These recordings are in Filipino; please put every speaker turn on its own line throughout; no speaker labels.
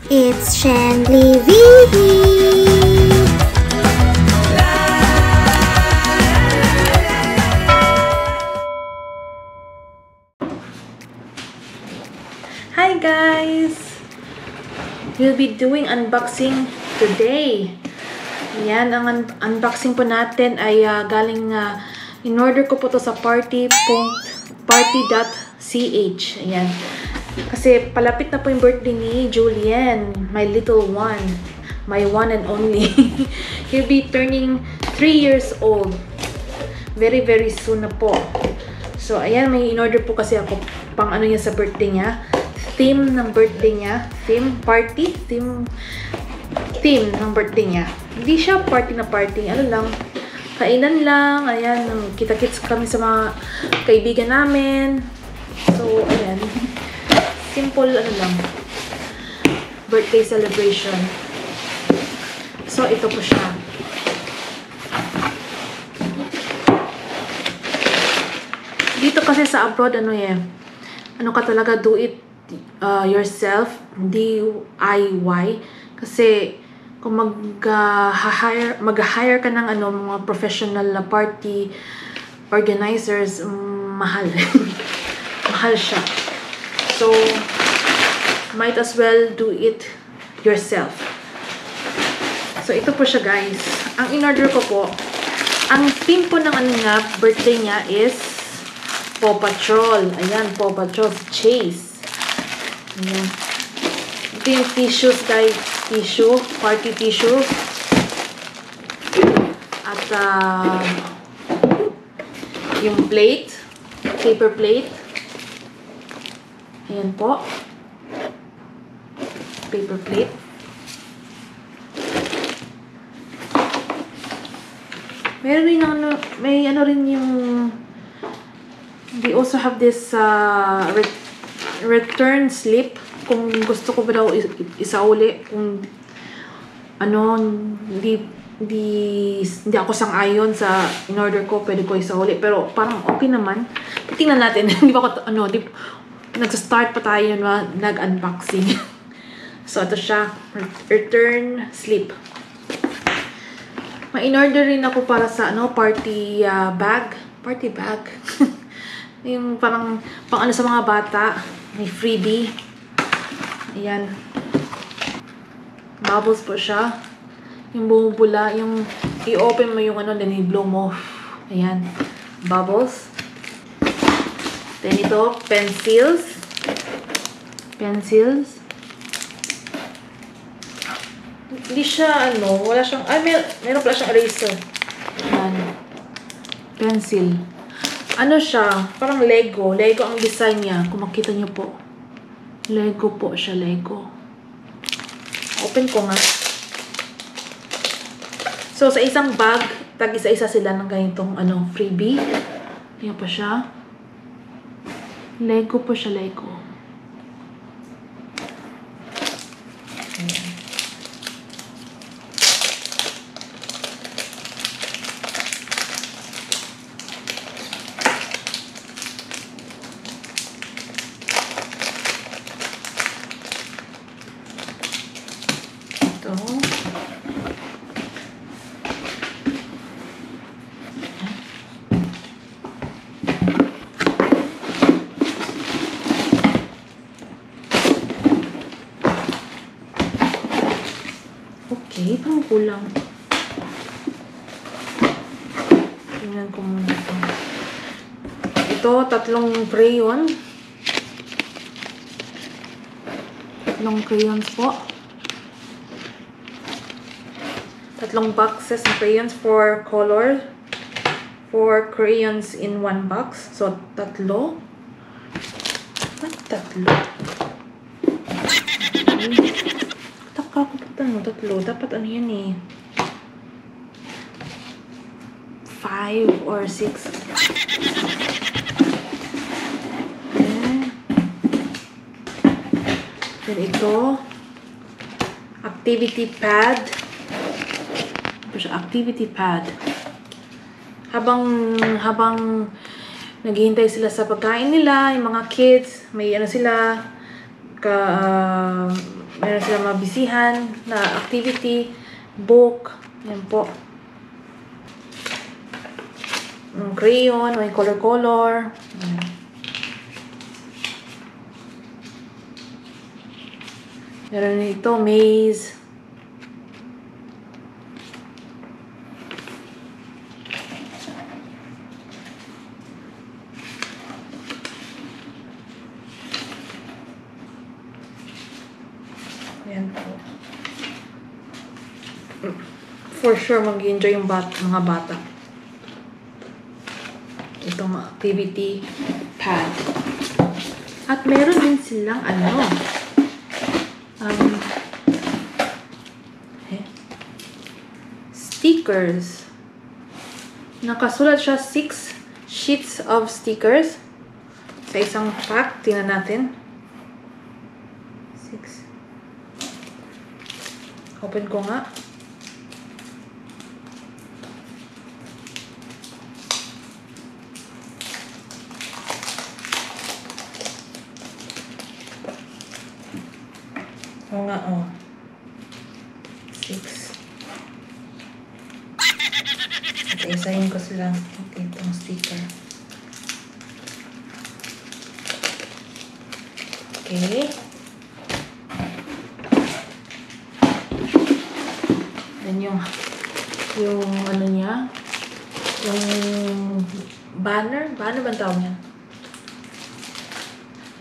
It's Shanley Vivi.
Hi guys! We'll be doing unboxing today. Ayan, ang unboxing po natin ay galing, in-order ko po to sa party.ch. Ayan. Kasi palapit na po yung birthday ni Julian, my little one. My one and only. He'll be turning 3 years old. Very, very soon na po. So, ayan, may in-order po kasi ako pang ano niya sa birthday niya. Theme ng birthday niya. Theme ng birthday niya. Hindi siya party na party. Ano lang, kainan lang. Ayan, kita-kits kami sa mga kaibigan namin. So, ayan. Simple, ano lang, birthday celebration. So, ito po siya. Dito kasi sa abroad, ano ka talaga, do it yourself, DIY. Kasi kung mag-hire ka ng mga professional na party organizers, mahal. Mahal siya. So, might as well do it yourself. So, ito po siya, guys. Ang in-order ko po, ang theme po ng birthday niya is Paw Patrol. Ayan, Paw Patrol Chase. Ayan. Ito yung tissues, guys. Tissue. Party tissue. At, yung plate. Paper plate. Ayan po. Paper plate. Meron rin may rin yung, they also have this return slip kung gusto ko ba daw isauli, kung hindi ako sang-ayon sa in-order ko, pwede ko isauli, pero parang okay naman. Tingnan natin. Di ba ako nagsa-start pa tayo nag-unboxing. So ito siya, return slip. Ma-in-order rin ako para sa party bag. Party bag. Yung parang pang sa mga bata. May freebie. Ayan. Bubbles po siya. Yung bumubula. Yung i-open mo yung then i-blow mo. Ayan. Bubbles. Then ito, pencils. Pencils. Hindi siya, wala siyang, meron pala siyang eraser. Ayan. Pencil. Ano siya? Parang Lego. Lego ang design niya. Kung makita niyo po. Lego po siya, Lego. Open ko nga. So, sa isang bag, tag-isa-isa sila ng ganitong, freebie. Ayan pa siya. Lego po siya, Lego. Ayan. Ito. Okay, parang kulang. Tingnan ko muna ito. Ito, 3 crayon. 3 crayons po. 3 boxes ng crayons for color. 4 crayons in 1 box. So, 3. Ba't 3? Taka ko pa 3. Dapat yan 5 or 6. Okay. Then ito, activity pad. Activity pad. Habang naghihintay sila sa pagkain nila, yung mga kids, may sila, meron sila sila mabisihan na activity, book, yan po. Crayon, may color-color. Meron ito, maze. Ayan po. For sure, mag-enjoy yung mga bata. Itong activity pad. At meron din silang stickers. Nakasulat siya 6 sheets of stickers sa isang pack. Tingnan natin. 6. Open ko nga. Oo nga, 6. At isahin ko sila itong sticker. Okay. Then yung ano niya, yung banner ba ang tawag niya?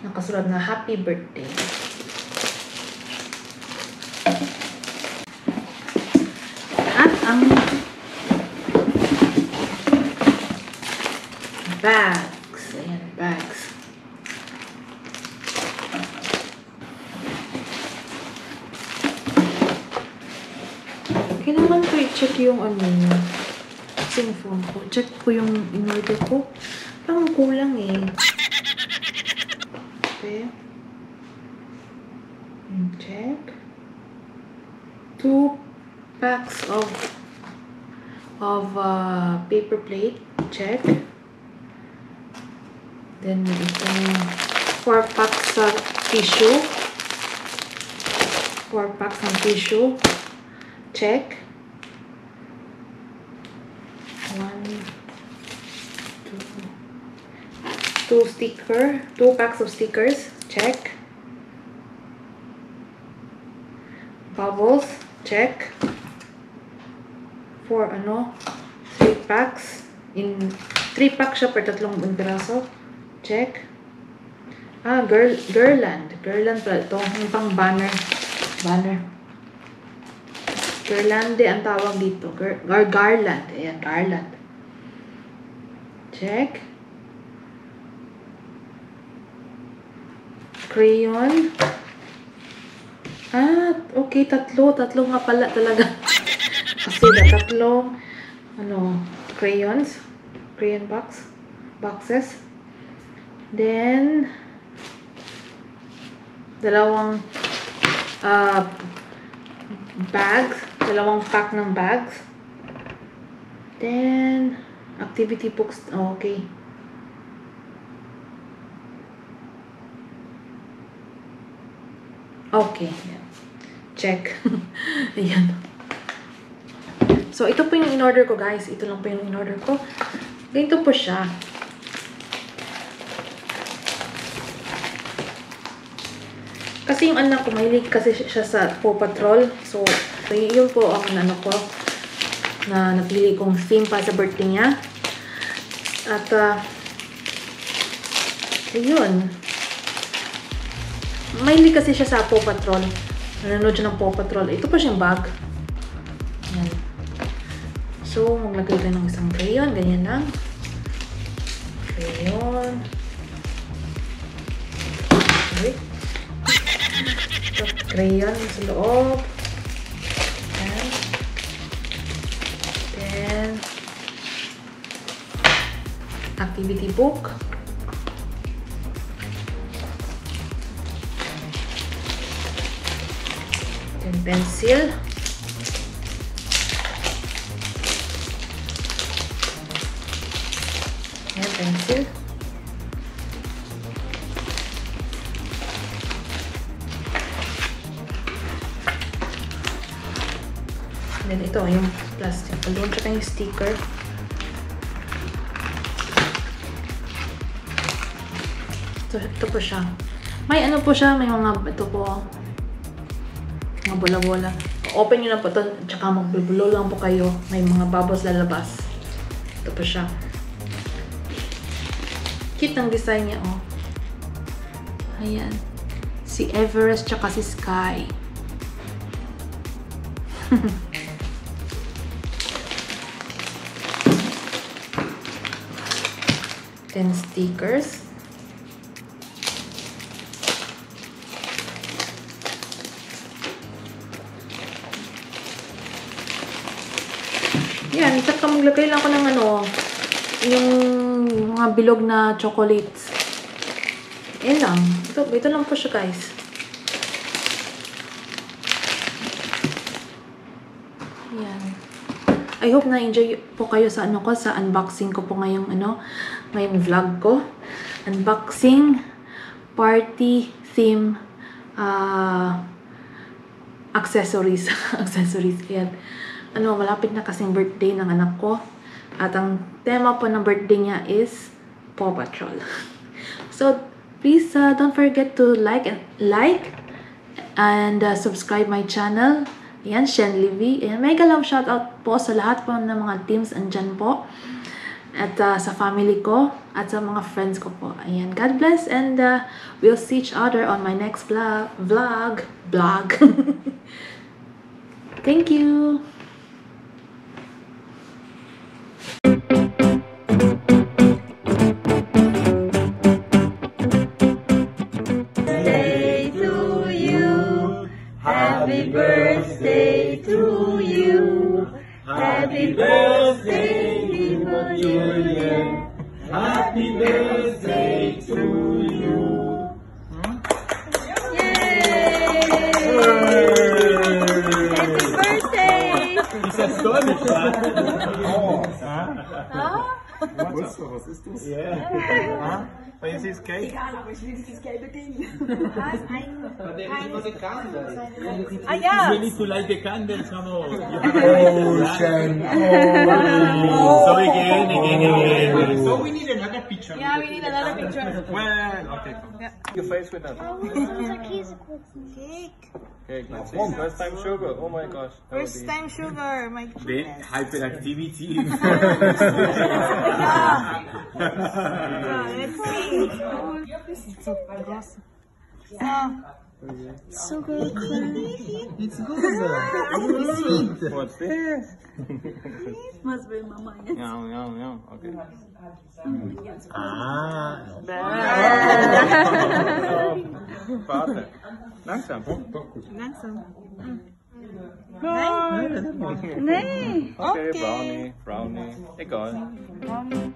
Nakasulat na happy birthday. At ang bags. Ayan, bags. Kailangan ko i-check yung yung phone ko. Check ko yung in-order ko. Parang kulang eh. Okay. Check. 2 packs of paper plate. Check. Then itong 4 packs of tissue. 4 packs ng tissue. Check. 2 packs of stickers. Check. Bubbles. Check. 3 packs. 3 packs siya per 3 piraso. Check. Girland. Girland pala ito. Yung pang banner. Girlande ang tawag dito. Garland. Ayan, garland. Check. Crayon. Okay, tatlo nga pala talaga. Kasi tatlong crayons. Crayon boxes. Then, dalawang bags. Dalawang pack ng bags. Then, activity books. Okay. Okay. Check. Ayan. So, ito po yung in-order ko, guys. Ito lang po yung in-order ko. Ganito po siya. Kasi yung anak ko, mahilig kasi siya sa Paw Patrol. So, yun po ang ko na napili kong theme pa sa birthday niya. At, ayun. Mahilig kasi siya sa Paw Patrol. Nanonood siya ng Paw Patrol. Ito po siyang bag. Ayan. So, maglagay tayo ng isang crayon. Ganyan lang. Crayon. Okay. Crayon sa loob. Ayan. Then, activity book. Then, pencil. Ayan, pencil. Then ito, yung plastic balloon, tsaka yung sticker. Ito po siya. May ano po siya, may mga, ito po, mga bola-bola. Open nyo na po ito, tsaka magbubulo lang po kayo. May mga bubbles lalabas. Ito po siya. Cute ang design niya, oh. Ayan. Si Everest, tsaka si Sky. Then stickers. Yan, saka maglagay lang ako ng ano, yung mga bilog na chocolates. Yan lang. Ito lang po siya, guys. Yan. I hope na-enjoy po kayo sa ano ko, sa unboxing ko po ngayong ano, ngayong vlog ko. Unboxing, party, theme, accessories. Accessories. Yan. Ano, malapit na kasing birthday ng anak ko. At ang tema po ng birthday niya is Paw Patrol. So, please don't forget to like and subscribe my channel. Ayan, Shenley V. Ayan, mega love shoutout po sa lahat po ng mga teams andyan po. At sa family ko at sa mga friends ko po. Ayan, God bless and we'll see each other on my next vlog. Thank you.
Happy birthday to you. Happy birthday, little Julian. Happy birthday to you. Yay! Happy birthday!
Ist ja stolz, oh.
Was ist das?
Yeah. Weil es ist Cake.
Egal, aber ich will dieses gelbe Ding. Was?
Ah ja. Wenn ich so leicht bekannt bin, kann man.
Oh, schön.
So again. So we need another picture.
Yeah, we need another picture.
Well, okay. Yeah. Your face with us.
Cake.
Cake, let's see. First time sugar. Oh my gosh.
First time sugar, my goodness.
Hyperactivity.
Let's see. So gross. Sugar cookie.
It's good. Sweet. What's this?
Must be mama.
Yum. Okay. Warte. Langsam.
Langsam.
Nein.
Nee.
Okay, Brownie. Egal.
Brownie.